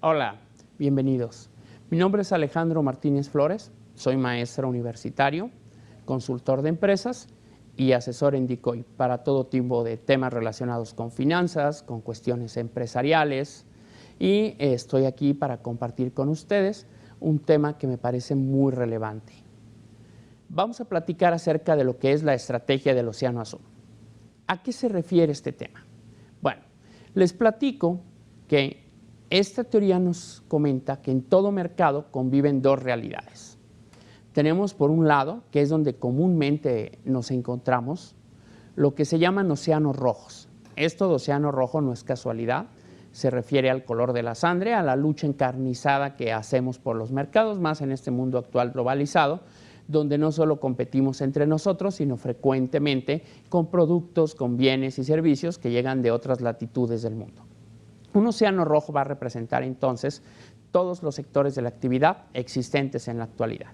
Hola, bienvenidos. Mi nombre es Alejandro Martínez Flores, soy maestro universitario, consultor de empresas y asesor en Decoy para todo tipo de temas relacionados con finanzas, con cuestiones empresariales, y estoy aquí para compartir con ustedes un tema que me parece muy relevante. Vamos a platicar acerca de lo que es la estrategia del Océano Azul. ¿A qué se refiere este tema? Bueno, les platico que esta teoría nos comenta que en todo mercado conviven dos realidades. Tenemos por un lado, que es donde comúnmente nos encontramos, lo que se llaman océanos rojos. Esto de océano rojo no es casualidad, se refiere al color de la sangre, a la lucha encarnizada que hacemos por los mercados, más en este mundo actual globalizado, donde no solo competimos entre nosotros, sino frecuentemente con productos, con bienes y servicios que llegan de otras latitudes del mundo. Un océano rojo va a representar entonces todos los sectores de la actividad existentes en la actualidad.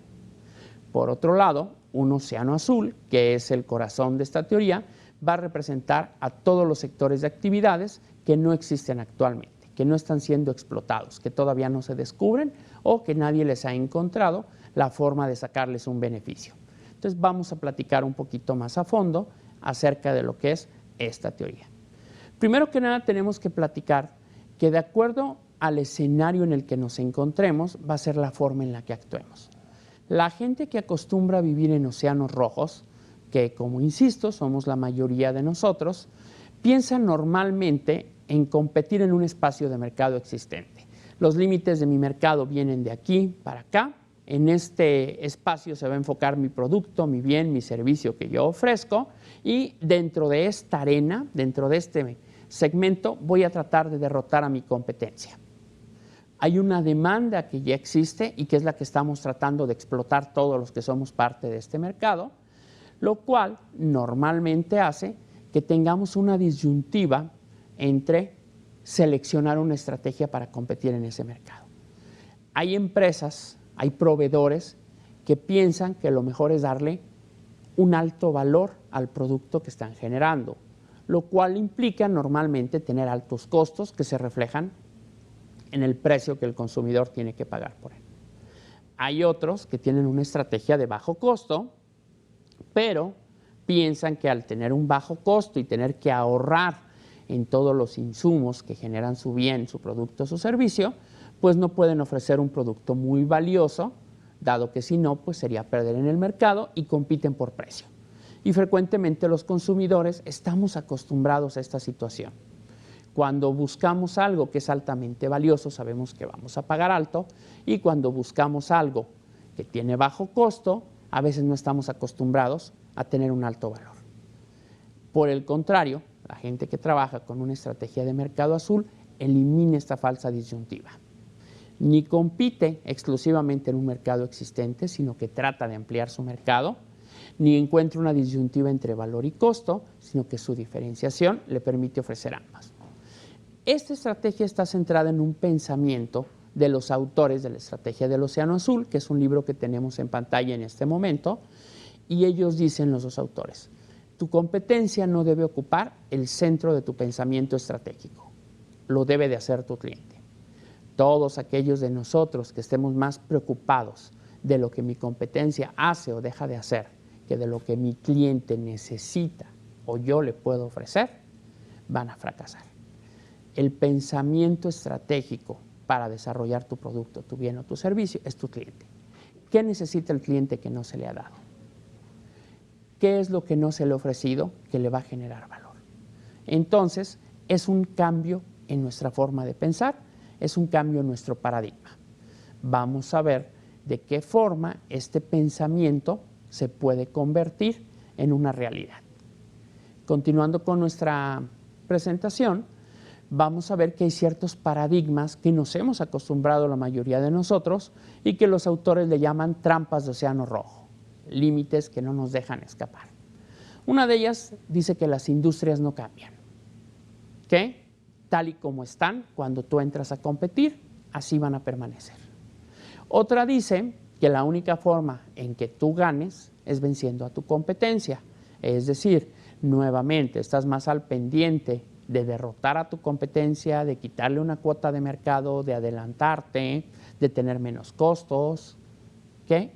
Por otro lado, un océano azul, que es el corazón de esta teoría, va a representar a todos los sectores de actividades que no existen actualmente, que no están siendo explotados, que todavía no se descubren o que nadie les ha encontrado la forma de sacarles un beneficio. Entonces vamos a platicar un poquito más a fondo acerca de lo que es esta teoría. Primero que nada tenemos que platicar que de acuerdo al escenario en el que nos encontremos va a ser la forma en la que actuemos. La gente que acostumbra a vivir en océanos rojos, que como insisto somos la mayoría de nosotros, piensa normalmente en competir en un espacio de mercado existente. Los límites de mi mercado vienen de aquí para acá. En este espacio se va a enfocar mi producto, mi bien, mi servicio que yo ofrezco, y dentro de esta arena, dentro de este segmento, voy a tratar de derrotar a mi competencia. Hay una demanda que ya existe y que es la que estamos tratando de explotar todos los que somos parte de este mercado, lo cual normalmente hace que tengamos una disyuntiva entre seleccionar una estrategia para competir en ese mercado. Hay empresas, hay proveedores que piensan que lo mejor es darle un alto valor al producto que están generando, lo cual implica normalmente tener altos costos que se reflejan en el precio que el consumidor tiene que pagar por él. Hay otros que tienen una estrategia de bajo costo, pero piensan que al tener un bajo costo y tener que ahorrar en todos los insumos que generan su bien, su producto, su servicio, pues no pueden ofrecer un producto muy valioso, dado que si no, pues sería perder en el mercado y compiten por precio. Y frecuentemente los consumidores estamos acostumbrados a esta situación. Cuando buscamos algo que es altamente valioso, sabemos que vamos a pagar alto, y cuando buscamos algo que tiene bajo costo, a veces no estamos acostumbrados a tener un alto valor. Por el contrario, la gente que trabaja con una estrategia de mercado azul elimina esta falsa disyuntiva. Ni compite exclusivamente en un mercado existente, sino que trata de ampliar su mercado, ni encuentra una disyuntiva entre valor y costo, sino que su diferenciación le permite ofrecer ambas. Esta estrategia está centrada en un pensamiento de los autores de la Estrategia del Océano Azul, que es un libro que tenemos en pantalla en este momento, y ellos dicen, los dos autores, tu competencia no debe ocupar el centro de tu pensamiento estratégico, lo debe de hacer tu cliente. Todos aquellos de nosotros que estemos más preocupados de lo que mi competencia hace o deja de hacer, que de lo que mi cliente necesita o yo le puedo ofrecer, van a fracasar. El pensamiento estratégico para desarrollar tu producto, tu bien o tu servicio es tu cliente. ¿Qué necesita el cliente que no se le ha dado? ¿Qué es lo que no se le ha ofrecido que le va a generar valor? Entonces, es un cambio en nuestra forma de pensar, es un cambio en nuestro paradigma. Vamos a ver de qué forma este pensamiento se puede convertir en una realidad. Continuando con nuestra presentación, vamos a ver que hay ciertos paradigmas que nos hemos acostumbrado la mayoría de nosotros y que los autores le llaman trampas de océano rojo, límites que no nos dejan escapar. Una de ellas dice que las industrias no cambian, que tal y como están cuando tú entras a competir, así van a permanecer. Otra dice que la única forma en que tú ganes es venciendo a tu competencia, es decir, nuevamente estás más al pendiente de derrotar a tu competencia, de quitarle una cuota de mercado, de adelantarte, de tener menos costos, que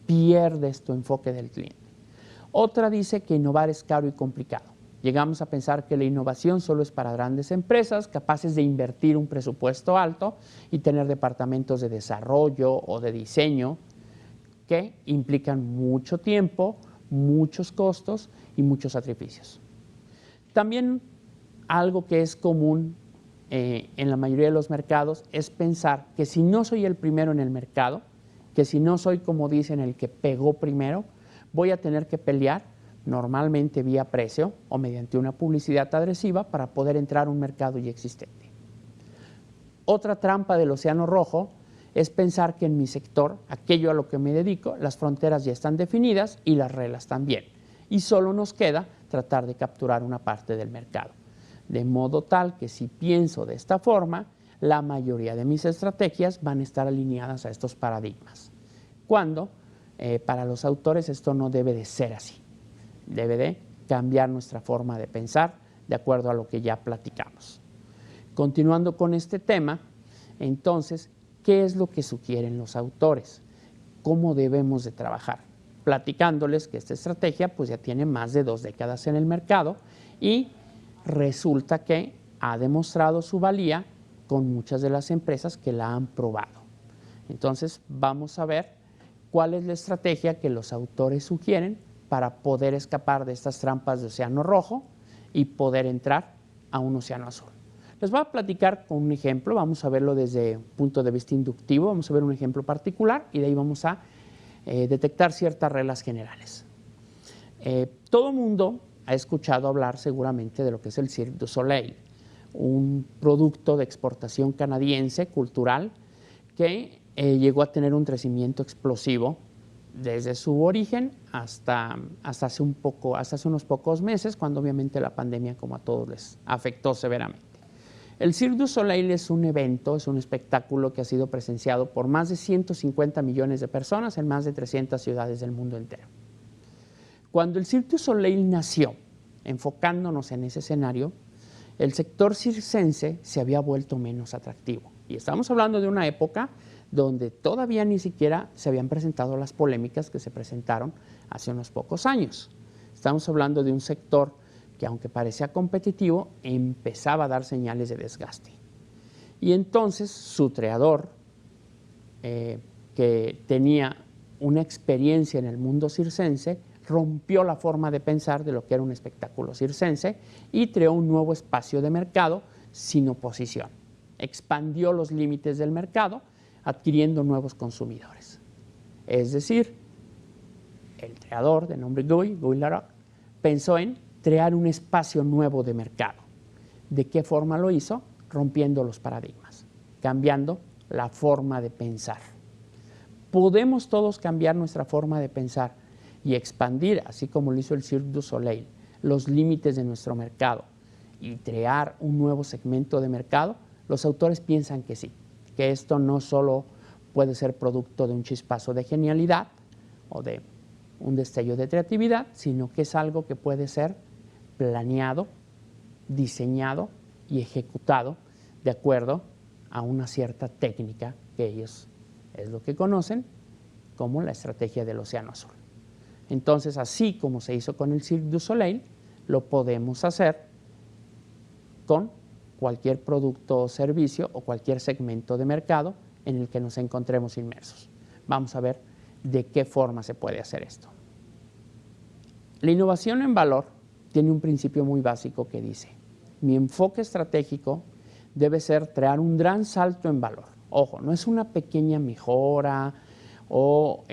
pierdes tu enfoque del cliente. Otra dice que innovar es caro y complicado. Llegamos a pensar que la innovación solo es para grandes empresas capaces de invertir un presupuesto alto y tener departamentos de desarrollo o de diseño que implican mucho tiempo, muchos costos y muchos sacrificios. También algo que es común en la mayoría de los mercados es pensar que si no soy el primero en el mercado, que si no soy, como dicen, el que pegó primero, voy a tener que pelear normalmente vía precio o mediante una publicidad agresiva para poder entrar a un mercado ya existente. Otra trampa del océano rojo es pensar que en mi sector, aquello a lo que me dedico, las fronteras ya están definidas y las reglas también. Y solo nos queda tratar de capturar una parte del mercado. De modo tal que si pienso de esta forma, la mayoría de mis estrategias van a estar alineadas a estos paradigmas. Cuando para los autores esto no debe de ser así. Debe de cambiar nuestra forma de pensar de acuerdo a lo que ya platicamos. Continuando con este tema, entonces, ¿qué es lo que sugieren los autores? ¿Cómo debemos de trabajar? Platicándoles que esta estrategia pues ya tiene más de 2 décadas en el mercado y resulta que ha demostrado su valía con muchas de las empresas que la han probado. Entonces, vamos a ver cuál es la estrategia que los autores sugieren para poder escapar de estas trampas de océano rojo y poder entrar a un océano azul. Les voy a platicar con un ejemplo, vamos a verlo desde un punto de vista inductivo, vamos a ver un ejemplo particular y de ahí vamos a detectar ciertas reglas generales. Todo mundo ha escuchado hablar seguramente de lo que es el Cirque du Soleil, un producto de exportación canadiense cultural que llegó a tener un crecimiento explosivo desde su origen hasta hace unos pocos meses, cuando obviamente la pandemia, como a todos, les afectó severamente. El Cirque du Soleil es un evento, es un espectáculo que ha sido presenciado por más de 150 millones de personas en más de 300 ciudades del mundo entero. Cuando el Cirque du Soleil nació, enfocándonos en ese escenario, el sector circense se había vuelto menos atractivo. Y estamos hablando de una época donde todavía ni siquiera se habían presentado las polémicas que se presentaron hace unos pocos años. Estamos hablando de un sector que, aunque parecía competitivo, empezaba a dar señales de desgaste. Y entonces su creador, que tenía una experiencia en el mundo circense, rompió la forma de pensar de lo que era un espectáculo circense y creó un nuevo espacio de mercado sin oposición. Expandió los límites del mercado, adquiriendo nuevos consumidores. Es decir, el creador, de nombre Guy Laroque, pensó en crear un espacio nuevo de mercado. ¿De qué forma lo hizo? Rompiendo los paradigmas, cambiando la forma de pensar. Podemos todos cambiar nuestra forma de pensar y expandir, así como lo hizo el Cirque du Soleil, los límites de nuestro mercado y crear un nuevo segmento de mercado. Los autores piensan que sí, que esto no solo puede ser producto de un chispazo de genialidad o de un destello de creatividad, sino que es algo que puede ser planeado, diseñado y ejecutado de acuerdo a una cierta técnica que ellos es lo que conocen como la estrategia del océano azul. Entonces, así como se hizo con el Cirque du Soleil, lo podemos hacer con cualquier producto o servicio o cualquier segmento de mercado en el que nos encontremos inmersos. Vamos a ver de qué forma se puede hacer esto. La innovación en valor tiene un principio muy básico que dice: mi enfoque estratégico debe ser crear un gran salto en valor. Ojo, no es una pequeña mejora o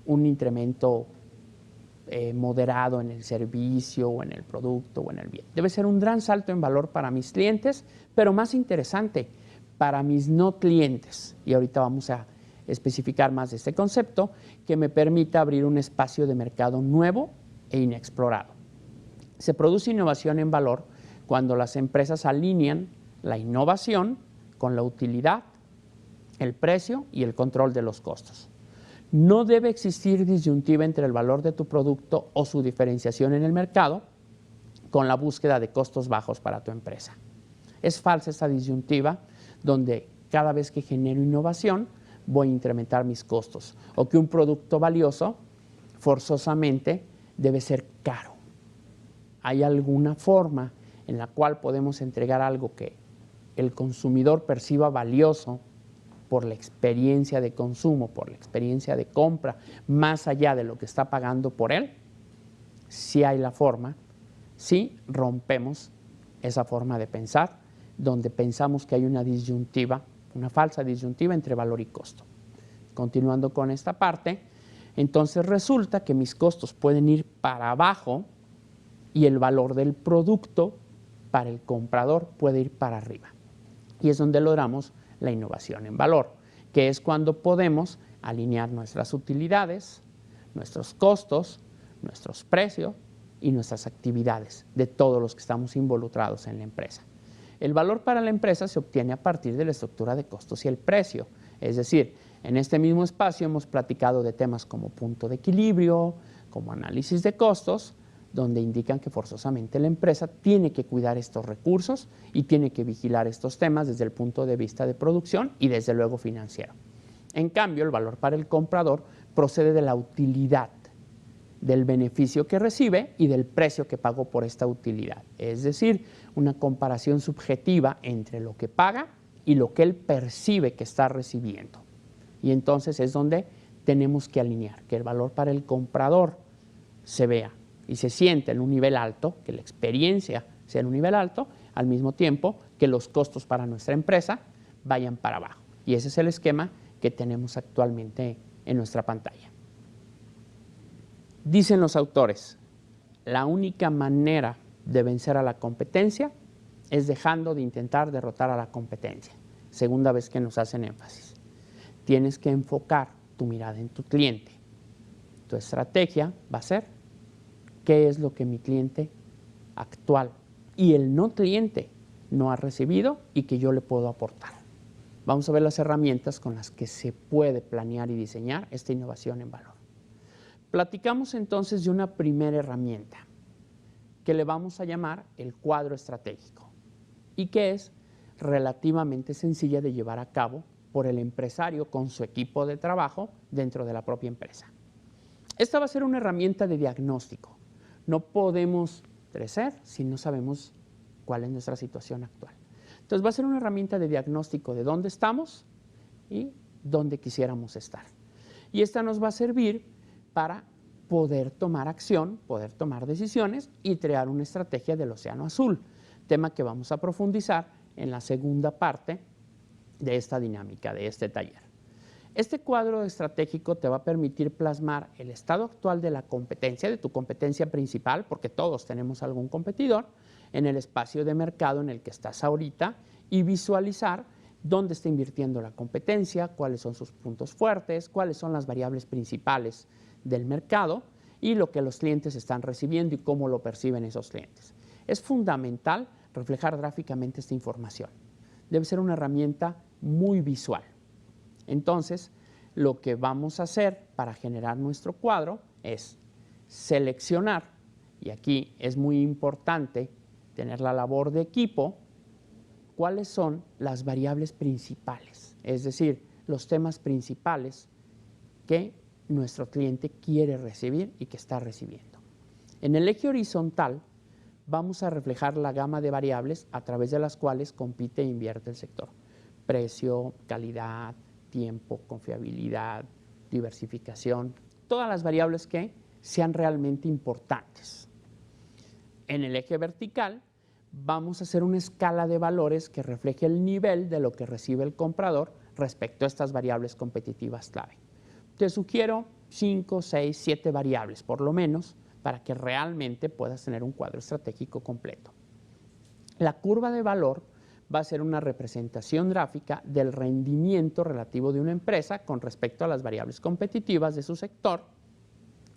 un incremento moderado en el servicio o en el producto o en el bien. Debe ser un gran salto en valor para mis clientes, pero más interesante, para mis no clientes. Y ahorita vamos a especificar más de este concepto que me permita abrir un espacio de mercado nuevo e inexplorado. Se produce innovación en valor cuando las empresas alinean la innovación con la utilidad, el precio y el control de los costos. No debe existir disyuntiva entre el valor de tu producto o su diferenciación en el mercado con la búsqueda de costos bajos para tu empresa. Es falsa esta disyuntiva donde cada vez que genero innovación voy a incrementar mis costos o que un producto valioso forzosamente debe ser caro. ¿Hay alguna forma en la cual podemos entregar algo que el consumidor perciba valioso por la experiencia de consumo, por la experiencia de compra, más allá de lo que está pagando por él? Sí hay la forma, sí rompemos esa forma de pensar, donde pensamos que hay una disyuntiva, una falsa disyuntiva entre valor y costo. Continuando con esta parte, entonces resulta que mis costos pueden ir para abajo y el valor del producto para el comprador puede ir para arriba. Y es donde logramos la innovación en valor, que es cuando podemos alinear nuestras utilidades, nuestros costos, nuestros precios y nuestras actividades de todos los que estamos involucrados en la empresa. El valor para la empresa se obtiene a partir de la estructura de costos y el precio. Es decir, en este mismo espacio hemos platicado de temas como punto de equilibrio, como análisis de costos, donde indican que forzosamente la empresa tiene que cuidar estos recursos y tiene que vigilar estos temas desde el punto de vista de producción y desde luego financiero. En cambio, el valor para el comprador procede de la utilidad, del beneficio que recibe y del precio que pagó por esta utilidad. Es decir, una comparación subjetiva entre lo que paga y lo que él percibe que está recibiendo. Y entonces es donde tenemos que alinear, que el valor para el comprador se vea y se siente en un nivel alto, que la experiencia sea en un nivel alto, al mismo tiempo que los costos para nuestra empresa vayan para abajo. Y ese es el esquema que tenemos actualmente en nuestra pantalla. Dicen los autores, la única manera de vencer a la competencia es dejando de intentar derrotar a la competencia. Segunda vez que nos hacen énfasis. Tienes que enfocar tu mirada en tu cliente. Tu estrategia va a ser qué es lo que mi cliente actual y el no cliente no ha recibido y que yo le puedo aportar. Vamos a ver las herramientas con las que se puede planear y diseñar esta innovación en valor. Platicamos entonces de una primera herramienta que le vamos a llamar el cuadro estratégico y que es relativamente sencilla de llevar a cabo por el empresario con su equipo de trabajo dentro de la propia empresa. Esta va a ser una herramienta de diagnóstico. No podemos crecer si no sabemos cuál es nuestra situación actual. Entonces va a ser una herramienta de diagnóstico de dónde estamos y dónde quisiéramos estar. Y esta nos va a servir para poder tomar acción, poder tomar decisiones y crear una estrategia del océano azul, tema que vamos a profundizar en la segunda parte de esta dinámica, de este taller. Este cuadro estratégico te va a permitir plasmar el estado actual de la competencia, de tu competencia principal, porque todos tenemos algún competidor, en el espacio de mercado en el que estás ahorita y visualizar dónde está invirtiendo la competencia, cuáles son sus puntos fuertes, cuáles son las variables principales del mercado y lo que los clientes están recibiendo y cómo lo perciben esos clientes. Es fundamental reflejar gráficamente esta información. Debe ser una herramienta muy visual. Entonces, lo que vamos a hacer para generar nuestro cuadro es seleccionar, y aquí es muy importante tener la labor de equipo, cuáles son las variables principales, es decir, los temas principales que nuestro cliente quiere recibir y que está recibiendo. En el eje horizontal vamos a reflejar la gama de variables a través de las cuales compite e invierte el sector. Precio, calidad, tiempo, confiabilidad, diversificación, todas las variables que sean realmente importantes. En el eje vertical vamos a hacer una escala de valores que refleje el nivel de lo que recibe el comprador respecto a estas variables competitivas clave. Te sugiero 5, 6, 7 variables por lo menos para que realmente puedas tener un cuadro estratégico completo. La curva de valor va a ser una representación gráfica del rendimiento relativo de una empresa con respecto a las variables competitivas de su sector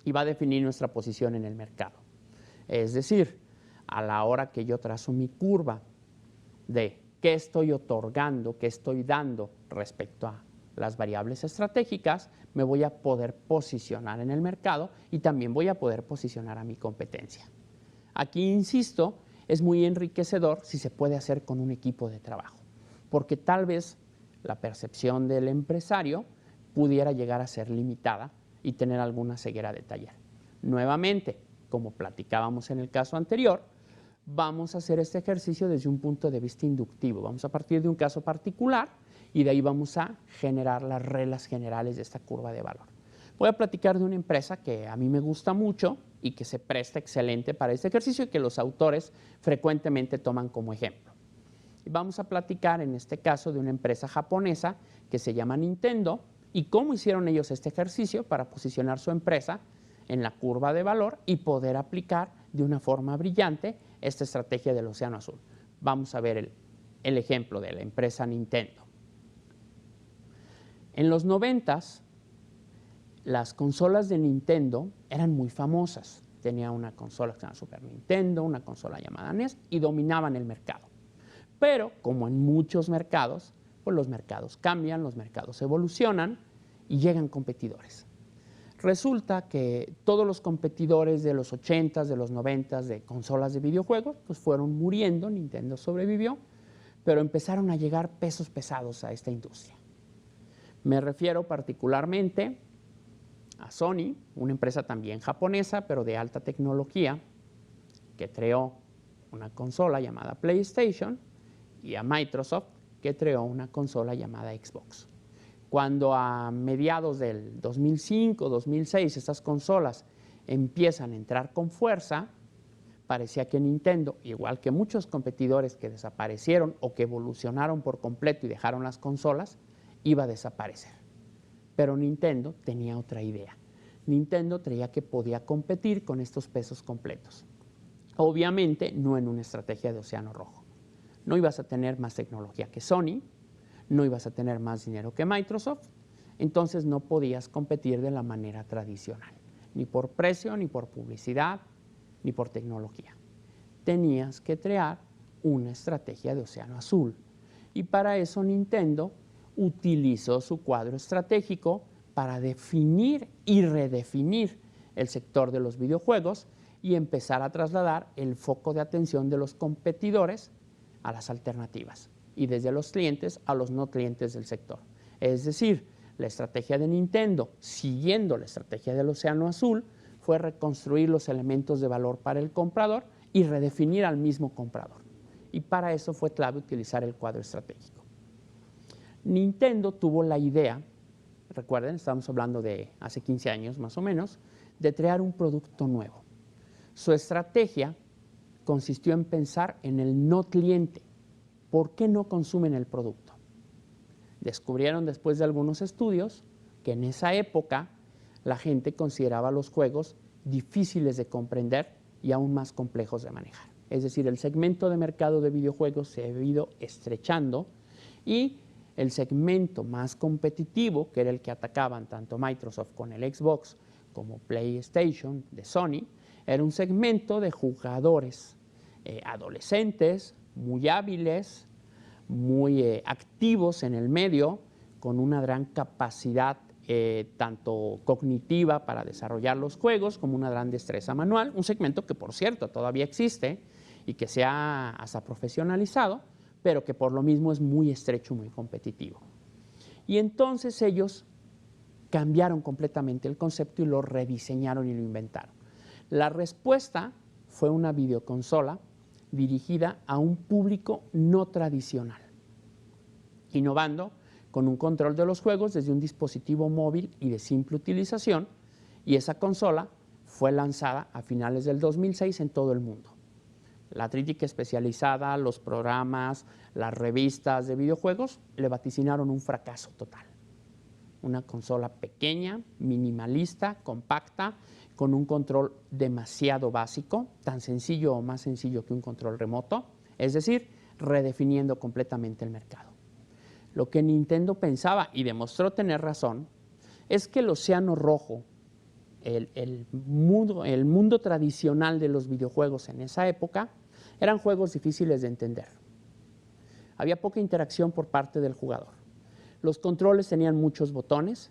y va a definir nuestra posición en el mercado. Es decir, a la hora que yo trazo mi curva de qué estoy otorgando, qué estoy dando respecto a las variables estratégicas, me voy a poder posicionar en el mercado y también voy a poder posicionar a mi competencia. Aquí, insisto, es muy enriquecedor si se puede hacer con un equipo de trabajo, porque tal vez la percepción del empresario pudiera llegar a ser limitada y tener alguna ceguera de taller. Nuevamente, como platicábamos en el caso anterior, vamos a hacer este ejercicio desde un punto de vista inductivo. Vamos a partir de un caso particular y de ahí vamos a generar las reglas generales de esta curva de valor. Voy a platicar de una empresa que a mí me gusta mucho y que se presta excelente para este ejercicio y que los autores frecuentemente toman como ejemplo. Y vamos a platicar en este caso de una empresa japonesa que se llama Nintendo y cómo hicieron ellos este ejercicio para posicionar su empresa en la curva de valor y poder aplicar de una forma brillante esta estrategia del océano azul. Vamos a ver el ejemplo de la empresa Nintendo. En los 90s, las consolas de Nintendo eran muy famosas. Tenía una consola que se llama Super Nintendo, una consola llamada NES y dominaban el mercado. Pero, como en muchos mercados, pues los mercados cambian, los mercados evolucionan y llegan competidores. Resulta que todos los competidores de los 80s, de los 90s, de consolas de videojuegos, pues fueron muriendo, Nintendo sobrevivió, pero empezaron a llegar pesos pesados a esta industria. Me refiero particularmente a Sony, una empresa también japonesa, pero de alta tecnología, que creó una consola llamada PlayStation, y a Microsoft, que creó una consola llamada Xbox. Cuando a mediados del 2005, 2006, estas consolas empiezan a entrar con fuerza, parecía que Nintendo, igual que muchos competidores que desaparecieron o que evolucionaron por completo y dejaron las consolas, iba a desaparecer. Pero Nintendo tenía otra idea. Nintendo creía que podía competir con estos pesos completos. Obviamente, no en una estrategia de océano rojo. No ibas a tener más tecnología que Sony, no ibas a tener más dinero que Microsoft, entonces no podías competir de la manera tradicional, ni por precio, ni por publicidad, ni por tecnología. Tenías que crear una estrategia de océano azul y para eso Nintendo utilizó su cuadro estratégico para definir y redefinir el sector de los videojuegos y empezar a trasladar el foco de atención de los competidores a las alternativas y desde los clientes a los no clientes del sector. Es decir, la estrategia de Nintendo, siguiendo la estrategia del océano azul, fue reconstruir los elementos de valor para el comprador y redefinir al mismo comprador. Y para eso fue clave utilizar el cuadro estratégico. Nintendo tuvo la idea, recuerden, estamos hablando de hace 15 años más o menos, de crear un producto nuevo. Su estrategia consistió en pensar en el no cliente. ¿Por qué no consumen el producto? Descubrieron después de algunos estudios que en esa época la gente consideraba los juegos difíciles de comprender y aún más complejos de manejar. Es decir, el segmento de mercado de videojuegos se ha ido estrechando y el segmento más competitivo, que era el que atacaban tanto Microsoft con el Xbox como PlayStation de Sony, era un segmento de jugadores adolescentes, muy hábiles, muy activos en el medio, con una gran capacidad tanto cognitiva para desarrollar los juegos como una gran destreza manual, un segmento que por cierto todavía existe y que se ha hasta profesionalizado, pero que por lo mismo es muy estrecho, muy competitivo. Y entonces ellos cambiaron completamente el concepto y lo rediseñaron y lo inventaron. La respuesta fue una videoconsola dirigida a un público no tradicional, innovando con un control de los juegos desde un dispositivo móvil y de simple utilización, y esa consola fue lanzada a finales del 2006 en todo el mundo. La crítica especializada, los programas, las revistas de videojuegos le vaticinaron un fracaso total. Una consola pequeña, minimalista, compacta, con un control demasiado básico, tan sencillo o más sencillo que un control remoto, es decir, redefiniendo completamente el mercado. Lo que Nintendo pensaba, y demostró tener razón, es que el océano rojo, el mundo tradicional de los videojuegos en esa época, eran juegos difíciles de entender. Había poca interacción por parte del jugador. Los controles tenían muchos botones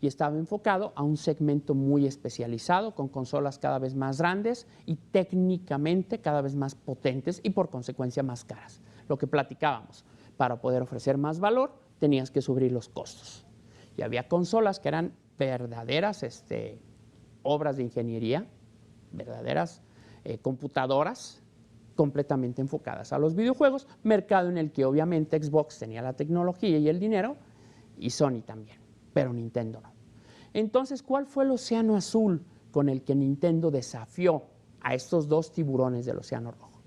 y estaba enfocado a un segmento muy especializado, con consolas cada vez más grandes y técnicamente cada vez más potentes y por consecuencia más caras. Lo que platicábamos, para poder ofrecer más valor tenías que subir los costos. Y había consolas que eran verdaderas obras de ingeniería, verdaderas computadoras completamente enfocadas a los videojuegos, mercado en el que obviamente Xbox tenía la tecnología y el dinero y Sony también, pero Nintendo no. Entonces, ¿cuál fue el océano azul con el que Nintendo desafió a estos dos tiburones del océano rojo?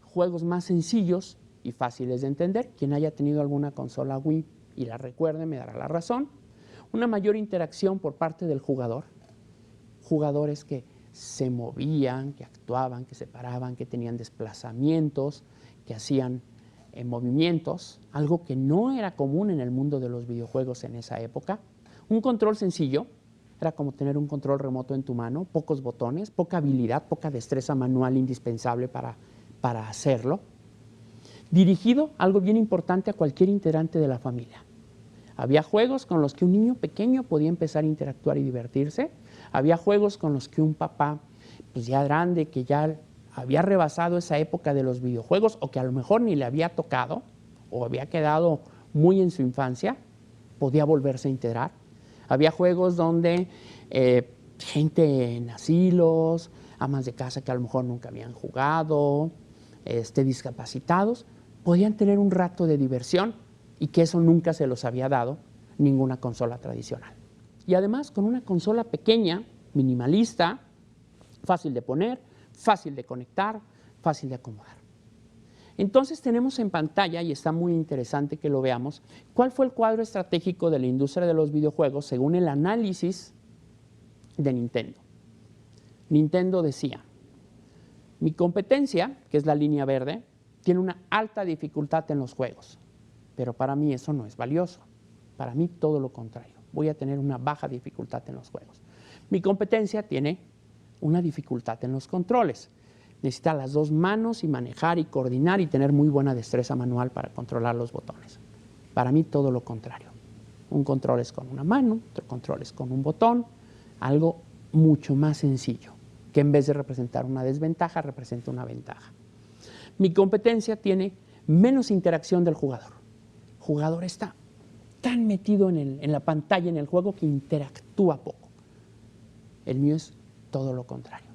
Juegos más sencillos y fáciles de entender. Quien haya tenido alguna consola Wii y la recuerde me dará la razón. Una mayor interacción por parte del jugador. Jugadores que se movían, que actuaban, que se paraban, que tenían desplazamientos, que hacían movimientos, algo que no era común en el mundo de los videojuegos en esa época. Un control sencillo, era como tener un control remoto en tu mano, pocos botones, poca habilidad, poca destreza manual indispensable para hacerlo. Dirigido, algo bien importante, a cualquier integrante de la familia. Había juegos con los que un niño pequeño podía empezar a interactuar y divertirse. Había juegos con los que un papá, pues ya grande, que ya había rebasado esa época de los videojuegos o que a lo mejor ni le había tocado o había quedado muy en su infancia, podía volverse a integrar. Había juegos donde gente en asilos, amas de casa que a lo mejor nunca habían jugado, discapacitados, podían tener un rato de diversión y que eso nunca se los había dado ninguna consola tradicional. Y además con una consola pequeña, minimalista, fácil de poner, fácil de conectar, fácil de acomodar. Entonces tenemos en pantalla, y está muy interesante que lo veamos, cuál fue el cuadro estratégico de la industria de los videojuegos según el análisis de Nintendo. Nintendo decía, mi competencia, que es la línea verde, tiene una alta dificultad en los juegos, pero para mí eso no es valioso. Para mí todo lo contrario, voy a tener una baja dificultad en los juegos. Mi competencia tiene una dificultad en los controles. Necesita las dos manos y manejar y coordinar y tener muy buena destreza manual para controlar los botones. Para mí todo lo contrario. Un control es con una mano, otro control es con un botón, algo mucho más sencillo, que en vez de representar una desventaja, representa una ventaja. Mi competencia tiene menos interacción del jugador. El jugador está tan metido en la pantalla, en el juego, que interactúa poco. El mío es todo lo contrario.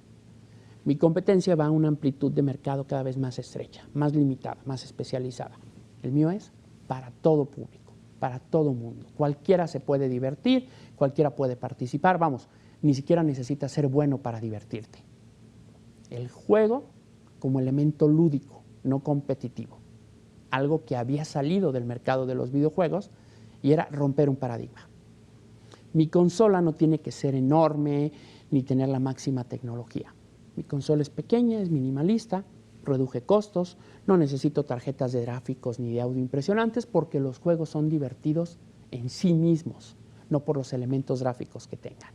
Mi competencia va a una amplitud de mercado cada vez más estrecha, más limitada, más especializada. El mío es para todo público, para todo mundo. Cualquiera se puede divertir, cualquiera puede participar. Vamos, ni siquiera necesitas ser bueno para divertirte. El juego como elemento lúdico, no competitivo. Algo que había salido del mercado de los videojuegos y era romper un paradigma. Mi consola no tiene que ser enorme ni tener la máxima tecnología. Mi consola es pequeña, es minimalista, reduje costos, no necesito tarjetas de gráficos ni de audio impresionantes porque los juegos son divertidos en sí mismos, no por los elementos gráficos que tengan.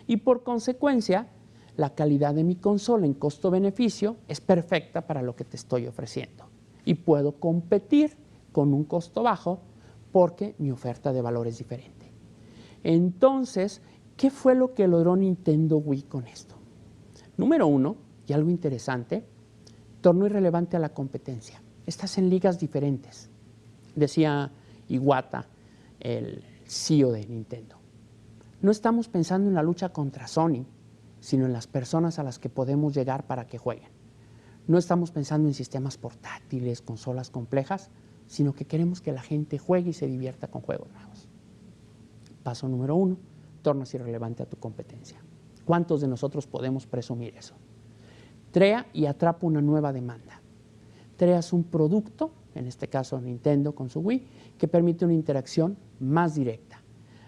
Y por consecuencia, la calidad de mi consola en costo-beneficio es perfecta para lo que te estoy ofreciendo. Y puedo competir con un costo bajo porque mi oferta de valor es diferente. Entonces, ¿qué fue lo que logró Nintendo Wii con esto? Número uno, y algo interesante, tornó irrelevante a la competencia. Estás en ligas diferentes. Decía Iwata, el CEO de Nintendo. No estamos pensando en la lucha contra Sony, sino en las personas a las que podemos llegar para que jueguen. No estamos pensando en sistemas portátiles, consolas complejas, sino que queremos que la gente juegue y se divierta con juegos nuevos. Paso número uno, tornas irrelevante a tu competencia. ¿Cuántos de nosotros podemos presumir eso? Crea y atrapa una nueva demanda. Creas un producto, en este caso Nintendo con su Wii, que permite una interacción más directa.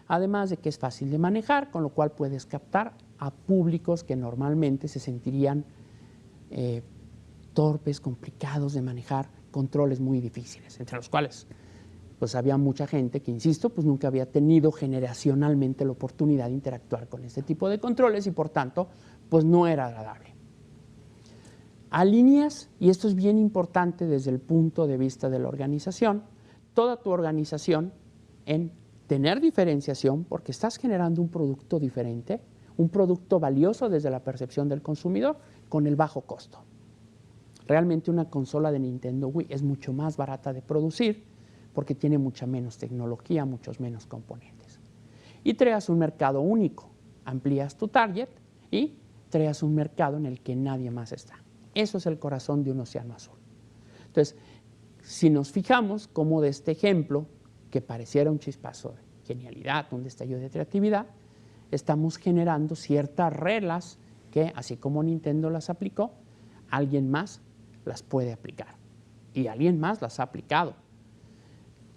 Además de que es fácil de manejar, con lo cual puedes captar a públicos que normalmente se sentirían torpes, complicados de manejar, controles muy difíciles, entre los cuales pues había mucha gente que, insisto, pues nunca había tenido generacionalmente la oportunidad de interactuar con este tipo de controles y por tanto, pues no era agradable. Alineas, y esto es bien importante desde el punto de vista de la organización, toda tu organización en tener diferenciación porque estás generando un producto diferente, un producto valioso desde la percepción del consumidor con el bajo costo. Realmente una consola de Nintendo Wii es mucho más barata de producir porque tiene mucha menos tecnología, muchos menos componentes. Y creas un mercado único, amplías tu target y creas un mercado en el que nadie más está. Eso es el corazón de un océano azul. Entonces, si nos fijamos cómo de este ejemplo, que pareciera un chispazo de genialidad, un destello de creatividad, estamos generando ciertas reglas que, así como Nintendo las aplicó, alguien más las puede aplicar. Y alguien más las ha aplicado.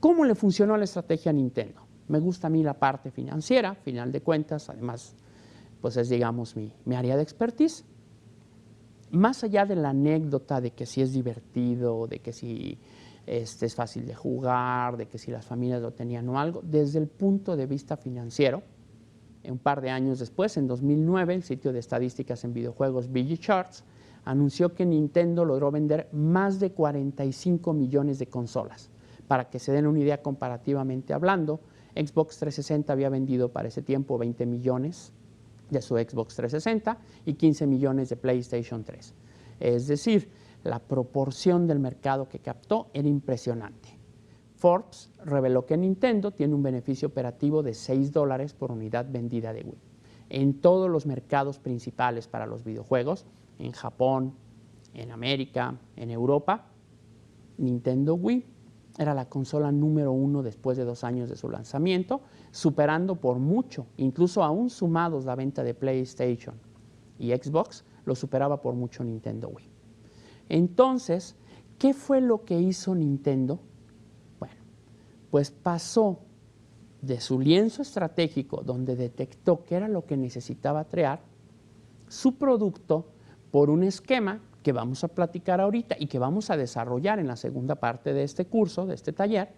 ¿Cómo le funcionó la estrategia a Nintendo? Me gusta a mí la parte financiera, final de cuentas, además, pues es, digamos, mi área de expertise. Más allá de la anécdota de que si es divertido, de que si es fácil de jugar, de que si las familias lo tenían o algo, desde el punto de vista financiero, un par de años después, en 2009, el sitio de estadísticas en videojuegos VG Charts anunció que Nintendo logró vender más de 45 millones de consolas. Para que se den una idea comparativamente hablando, Xbox 360 había vendido para ese tiempo 20 millones de su Xbox 360 y 15 millones de PlayStation 3. Es decir, la proporción del mercado que captó era impresionante. Forbes reveló que Nintendo tiene un beneficio operativo de $6 por unidad vendida de Wii. En todos los mercados principales para los videojuegos, en Japón, en América, en Europa, Nintendo Wii era la consola número 1 después de 2 años de su lanzamiento, superando por mucho, incluso aún sumados la venta de PlayStation y Xbox, lo superaba por mucho Nintendo Wii. Entonces, ¿qué fue lo que hizo Nintendo? Bueno, pues pasó de su lienzo estratégico, donde detectó qué era lo que necesitaba crear, su producto por un esquema que vamos a platicar ahorita y que vamos a desarrollar en la segunda parte de este curso, de este taller,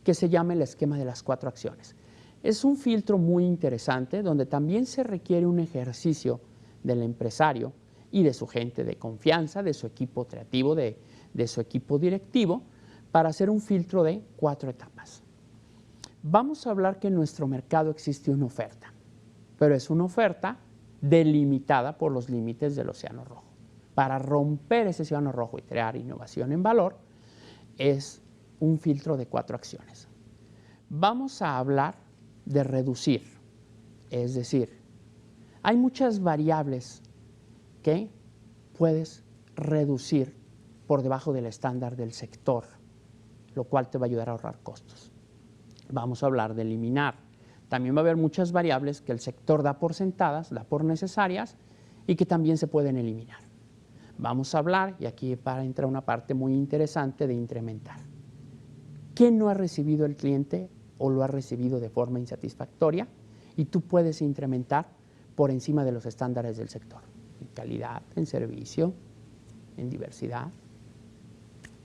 que se llama el esquema de las 4 acciones. Es un filtro muy interesante donde también se requiere un ejercicio del empresario y de su gente de confianza, de su equipo creativo, de su equipo directivo, para hacer un filtro de 4 etapas. Vamos a hablar que en nuestro mercado existe una oferta, pero es una oferta delimitada por los límites del océano rojo. Para romper ese océano rojo y crear innovación en valor, es un filtro de 4 acciones. Vamos a hablar de reducir, es decir, hay muchas variables que puedes reducir por debajo del estándar del sector, lo cual te va a ayudar a ahorrar costos. Vamos a hablar de eliminar. También va a haber muchas variables que el sector da por sentadas, da por necesarias y que también se pueden eliminar. Vamos a hablar, y aquí para entrar una parte muy interesante, de incrementar. ¿Qué no ha recibido el cliente o lo ha recibido de forma insatisfactoria? Y tú puedes incrementar por encima de los estándares del sector. En calidad, en servicio, en diversidad,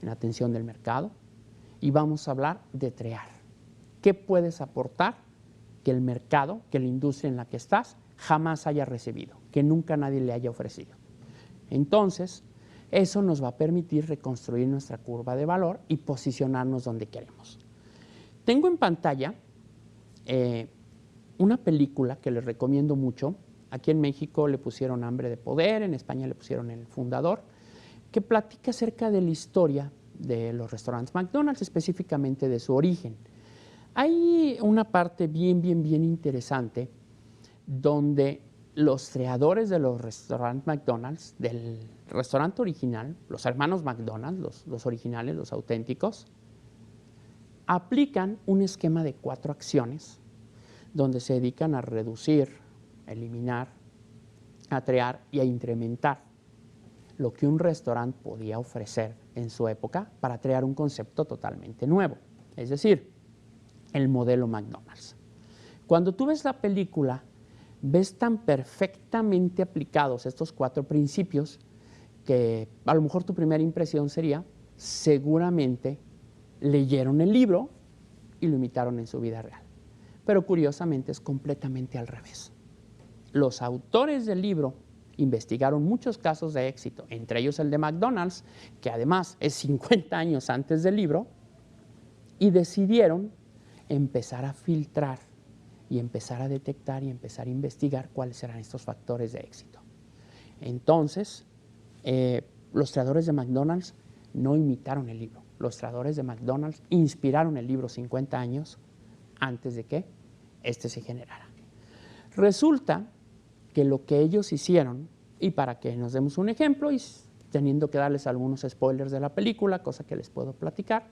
en atención del mercado. Y vamos a hablar de crear. ¿Qué puedes aportar que el mercado, que la industria en la que estás, jamás haya recibido, que nunca nadie le haya ofrecido? Entonces, eso nos va a permitir reconstruir nuestra curva de valor y posicionarnos donde queremos. Tengo en pantalla una película que les recomiendo mucho. Aquí en México le pusieron Hambre de Poder, en España le pusieron El Fundador, que platica acerca de la historia de los restaurantes McDonald's, específicamente de su origen. Hay una parte bien interesante donde los creadores de los restaurantes McDonald's, del restaurante original, los hermanos McDonald's, los originales, los auténticos, aplican un esquema de 4 acciones donde se dedican a reducir, a eliminar, a crear y a incrementar lo que un restaurante podía ofrecer en su época para crear un concepto totalmente nuevo, es decir, el modelo McDonald's. Cuando tú ves la película, ves tan perfectamente aplicados estos 4 principios que a lo mejor tu primera impresión sería, seguramente leyeron el libro y lo imitaron en su vida real. Pero curiosamente es completamente al revés. Los autores del libro investigaron muchos casos de éxito, entre ellos el de McDonald's, que además es 50 años antes del libro, y decidieron empezar a filtrar y empezar a detectar y empezar a investigar cuáles serán estos factores de éxito. Entonces, los creadores de McDonald's no imitaron el libro. Los creadores de McDonald's inspiraron el libro 50 años antes de que este se generara. Resulta que lo que ellos hicieron, y para que nos demos un ejemplo, y teniendo que darles algunos spoilers de la película, cosa que les puedo platicar,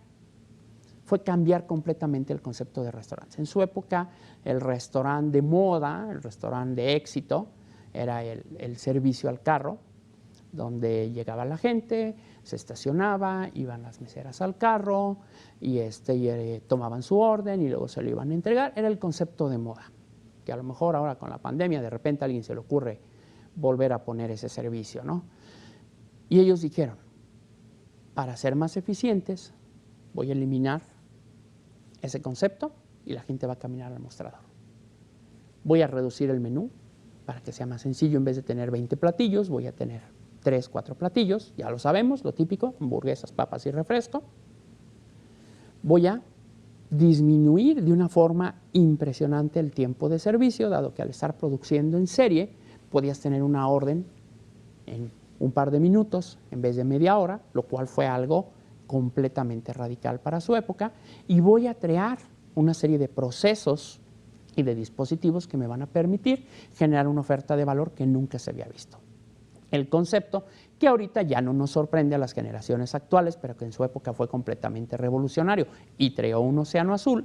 fue cambiar completamente el concepto de restaurantes. En su época, el restaurante de moda, el restaurante de éxito, era el servicio al carro, donde llegaba la gente, se estacionaba, iban las meseras al carro y tomaban su orden y luego se lo iban a entregar. Era el concepto de moda, que a lo mejor ahora con la pandemia de repente a alguien se le ocurre volver a poner ese servicio, ¿no? Y ellos dijeron, para ser más eficientes, voy a eliminar ese concepto y la gente va a caminar al mostrador. Voy a reducir el menú para que sea más sencillo. En vez de tener 20 platillos, voy a tener 3, 4 platillos, ya lo sabemos, lo típico, hamburguesas, papas y refresco. Voy a disminuir de una forma impresionante el tiempo de servicio, dado que al estar produciendo en serie, podías tener una orden en un par de minutos en vez de media hora, lo cual fue algo completamente radical para su época, y voy a crear una serie de procesos y de dispositivos que me van a permitir generar una oferta de valor que nunca se había visto. El concepto que ahorita ya no nos sorprende a las generaciones actuales, pero que en su época fue completamente revolucionario y creó un océano azul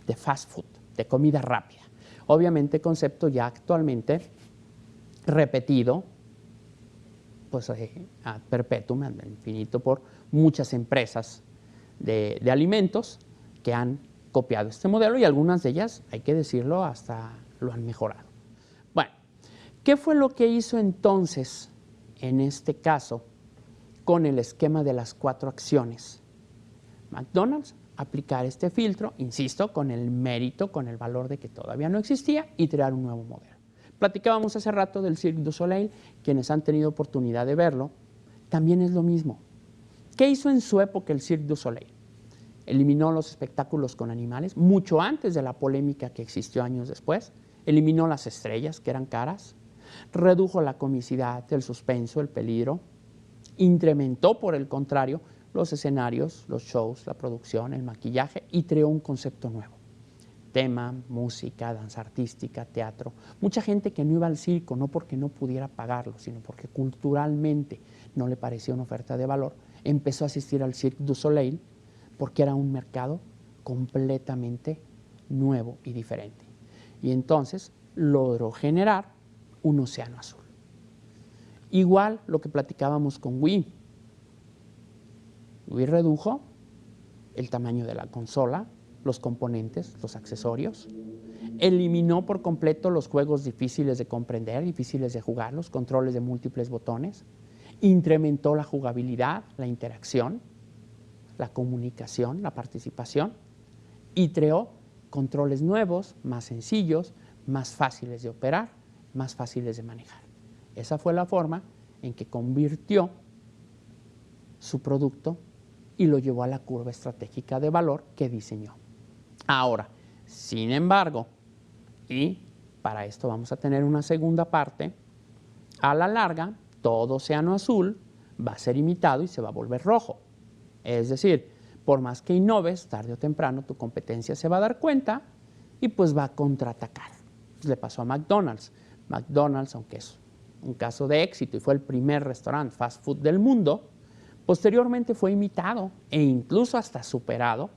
de fast food, de comida rápida. Obviamente concepto ya actualmente repetido pues, ad perpetuum, ad infinito, por muchas empresas de alimentos que han copiado este modelo y algunas de ellas, hay que decirlo, hasta lo han mejorado. Bueno, ¿qué fue lo que hizo entonces, en este caso, con el esquema de las 4 acciones? McDonald's, aplicar este filtro, insisto, con el mérito, con el valor de que todavía no existía y crear un nuevo modelo. Platicábamos hace rato del Cirque du Soleil, quienes han tenido oportunidad de verlo, también es lo mismo. ¿Qué hizo en su época el Cirque du Soleil? Eliminó los espectáculos con animales, mucho antes de la polémica que existió años después, eliminó las estrellas, que eran caras, redujo la comicidad, el suspenso, el peligro, incrementó, por el contrario, los escenarios, los shows, la producción, el maquillaje y creó un concepto nuevo. Tema, música, danza artística, teatro. Mucha gente que no iba al circo, no porque no pudiera pagarlo, sino porque culturalmente no le parecía una oferta de valor, empezó a asistir al Cirque du Soleil porque era un mercado completamente nuevo y diferente. Y entonces logró generar un océano azul. Igual lo que platicábamos con Wii. Wii redujo el tamaño de la consola, los componentes, los accesorios, eliminó por completo los juegos difíciles de comprender, difíciles de jugar, los controles de múltiples botones, incrementó la jugabilidad, la interacción, la comunicación, la participación y creó controles nuevos, más sencillos, más fáciles de operar, más fáciles de manejar. Esa fue la forma en que convirtió su producto y lo llevó a la curva estratégica de valor que diseñó. Ahora, sin embargo, y para esto vamos a tener una segunda parte, a la larga, todo océano azul va a ser imitado y se va a volver rojo. Es decir, por más que innoves, tarde o temprano tu competencia se va a dar cuenta y pues va a contraatacar. Pues le pasó a McDonald's. McDonald's, aunque es un caso de éxito y fue el primer restaurante fast food del mundo, posteriormente fue imitado e incluso hasta superado.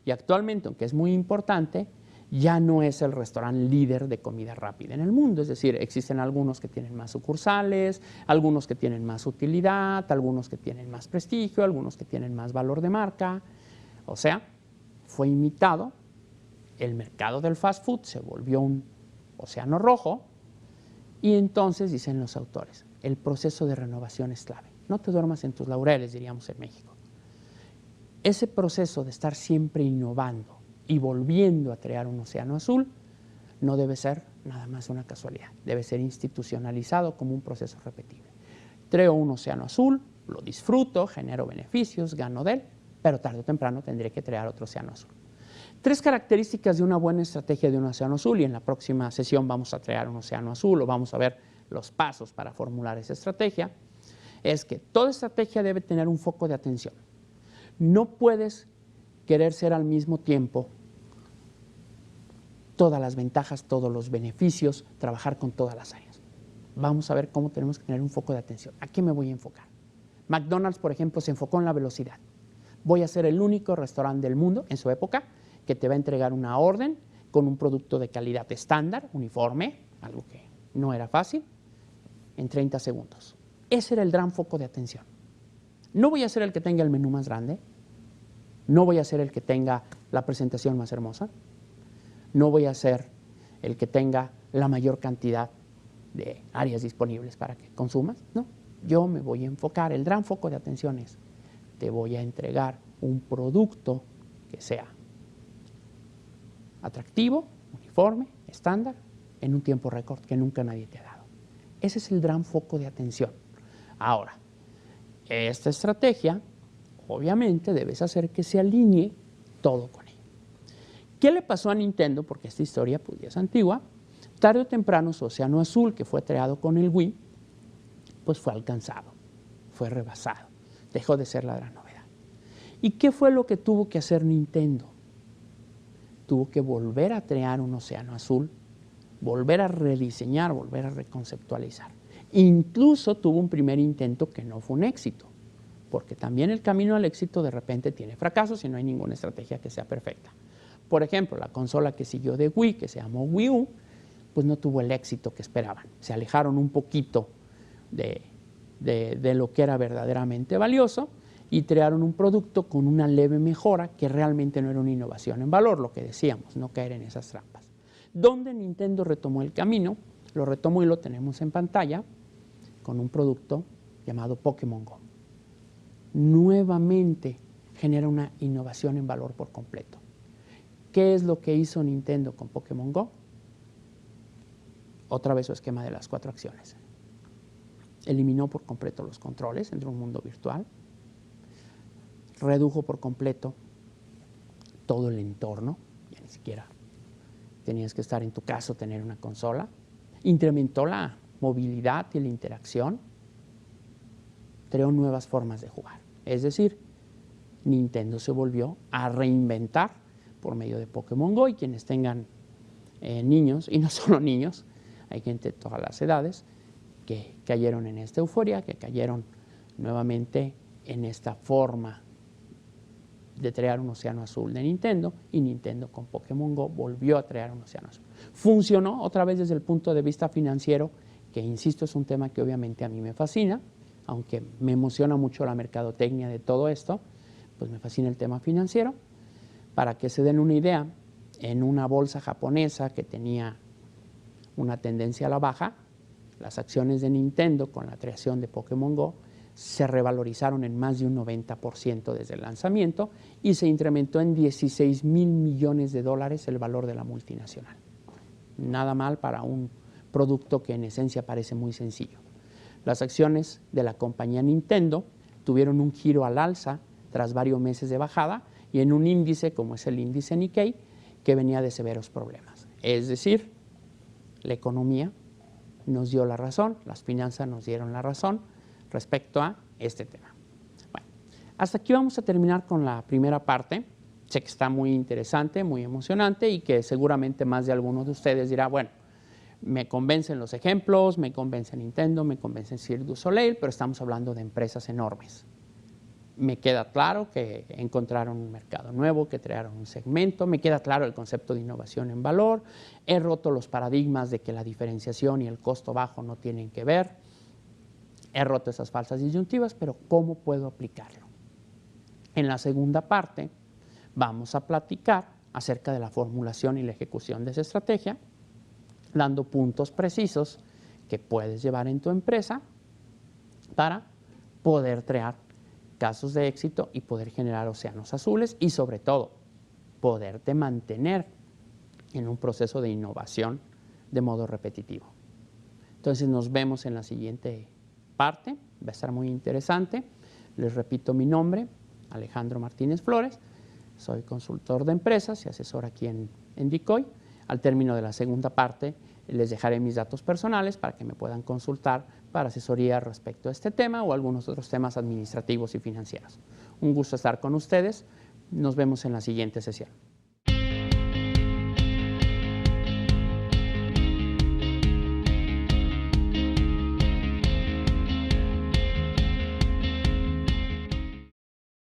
Y actualmente, aunque es muy importante, ya no es el restaurante líder de comida rápida en el mundo. Es decir, existen algunos que tienen más sucursales, algunos que tienen más utilidad, algunos que tienen más prestigio, algunos que tienen más valor de marca. O sea, fue imitado, el mercado del fast food se volvió un océano rojo y entonces, dicen los autores, el proceso de renovación es clave. No te duermas en tus laureles, diríamos en México. Ese proceso de estar siempre innovando y volviendo a crear un océano azul no debe ser nada más una casualidad, debe ser institucionalizado como un proceso repetible. Creo un océano azul, lo disfruto, genero beneficios, gano de él, pero tarde o temprano tendré que crear otro océano azul. 3 características de una buena estrategia de un océano azul, y en la próxima sesión vamos a crear un océano azul o vamos a ver los pasos para formular esa estrategia, es que toda estrategia debe tener un foco de atención. No puedes querer ser al mismo tiempo todas las ventajas, todos los beneficios, trabajar con todas las áreas. Vamos a ver cómo tenemos que tener un foco de atención. ¿A qué me voy a enfocar? McDonald's, por ejemplo, se enfocó en la velocidad. Voy a ser el único restaurante del mundo en su época que te va a entregar una orden con un producto de calidad estándar, uniforme, algo que no era fácil, en 30 segundos. Ese era el gran foco de atención. No voy a ser el que tenga el menú más grande, no voy a ser el que tenga la presentación más hermosa, no voy a ser el que tenga la mayor cantidad de áreas disponibles para que consumas, no. Yo me voy a enfocar, el gran foco de atención es, te voy a entregar un producto que sea atractivo, uniforme, estándar, en un tiempo récord que nunca nadie te ha dado. Ese es el gran foco de atención. Ahora, esta estrategia, obviamente, debes hacer que se alinee todo con ella. ¿Qué le pasó a Nintendo? Porque esta historia pues, ya es antigua. Tarde o temprano su océano azul, que fue creado con el Wii, pues fue alcanzado, fue rebasado, dejó de ser la gran novedad. ¿Y qué fue lo que tuvo que hacer Nintendo? Tuvo que volver a crear un océano azul, volver a rediseñar, volver a reconceptualizar. Incluso tuvo un primer intento que no fue un éxito, porque también el camino al éxito de repente tiene fracasos y no hay ninguna estrategia que sea perfecta. Por ejemplo, la consola que siguió de Wii, que se llamó Wii U, pues no tuvo el éxito que esperaban. Se alejaron un poquito de lo que era verdaderamente valioso y crearon un producto con una leve mejora que realmente no era una innovación en valor, lo que decíamos, no caer en esas trampas. Donde Nintendo retomó el camino, lo retomó y lo tenemos en pantalla, con un producto llamado Pokémon Go. Nuevamente genera una innovación en valor por completo. ¿Qué es lo que hizo Nintendo con Pokémon Go? Otra vez su esquema de las 4 acciones. Eliminó por completo los controles entre un mundo virtual, redujo por completo todo el entorno, ya ni siquiera tenías que estar en tu casa o tener una consola, incrementó la movilidad y la interacción, creó nuevas formas de jugar. Es decir, Nintendo se volvió a reinventar por medio de Pokémon Go, y quienes tengan niños, y no solo niños, hay gente de todas las edades, que cayeron en esta euforia, que cayeron nuevamente en esta forma de crear un océano azul de Nintendo, y Nintendo con Pokémon Go volvió a crear un océano azul. Funcionó otra vez desde el punto de vista financiero, que insisto es un tema que obviamente a mí me fascina, aunque me emociona mucho la mercadotecnia de todo esto, pues me fascina el tema financiero. Para que se den una idea, en una bolsa japonesa que tenía una tendencia a la baja, las acciones de Nintendo con la creación de Pokémon Go se revalorizaron en más de un 90% desde el lanzamiento y se incrementó en 16,000 millones de dólares el valor de la multinacional. Nada mal para un producto que en esencia parece muy sencillo. Las acciones de la compañía Nintendo tuvieron un giro al alza tras varios meses de bajada y en un índice como es el índice Nikkei que venía de severos problemas. Es decir, la economía nos dio la razón, las finanzas nos dieron la razón respecto a este tema. Bueno, hasta aquí vamos a terminar con la primera parte. Sé que está muy interesante, muy emocionante y que seguramente más de algunos de ustedes dirá, bueno, me convencen los ejemplos, me convence Nintendo, me convence Cirque du Soleil, pero estamos hablando de empresas enormes. Me queda claro que encontraron un mercado nuevo, que crearon un segmento, me queda claro el concepto de innovación en valor, he roto los paradigmas de que la diferenciación y el costo bajo no tienen que ver, he roto esas falsas disyuntivas, pero ¿cómo puedo aplicarlo? En la segunda parte vamos a platicar acerca de la formulación y la ejecución de esa estrategia, dando puntos precisos que puedes llevar en tu empresa para poder crear casos de éxito y poder generar océanos azules y sobre todo poderte mantener en un proceso de innovación de modo repetitivo. Entonces nos vemos en la siguiente parte, va a estar muy interesante. Les repito mi nombre, Alejandro Martínez Flores, Soy consultor de empresas y asesor aquí en Decoy. Al término de la segunda parte, les dejaré mis datos personales para que me puedan consultar para asesoría respecto a este tema o algunos otros temas administrativos y financieros. Un gusto estar con ustedes. Nos vemos en la siguiente sesión.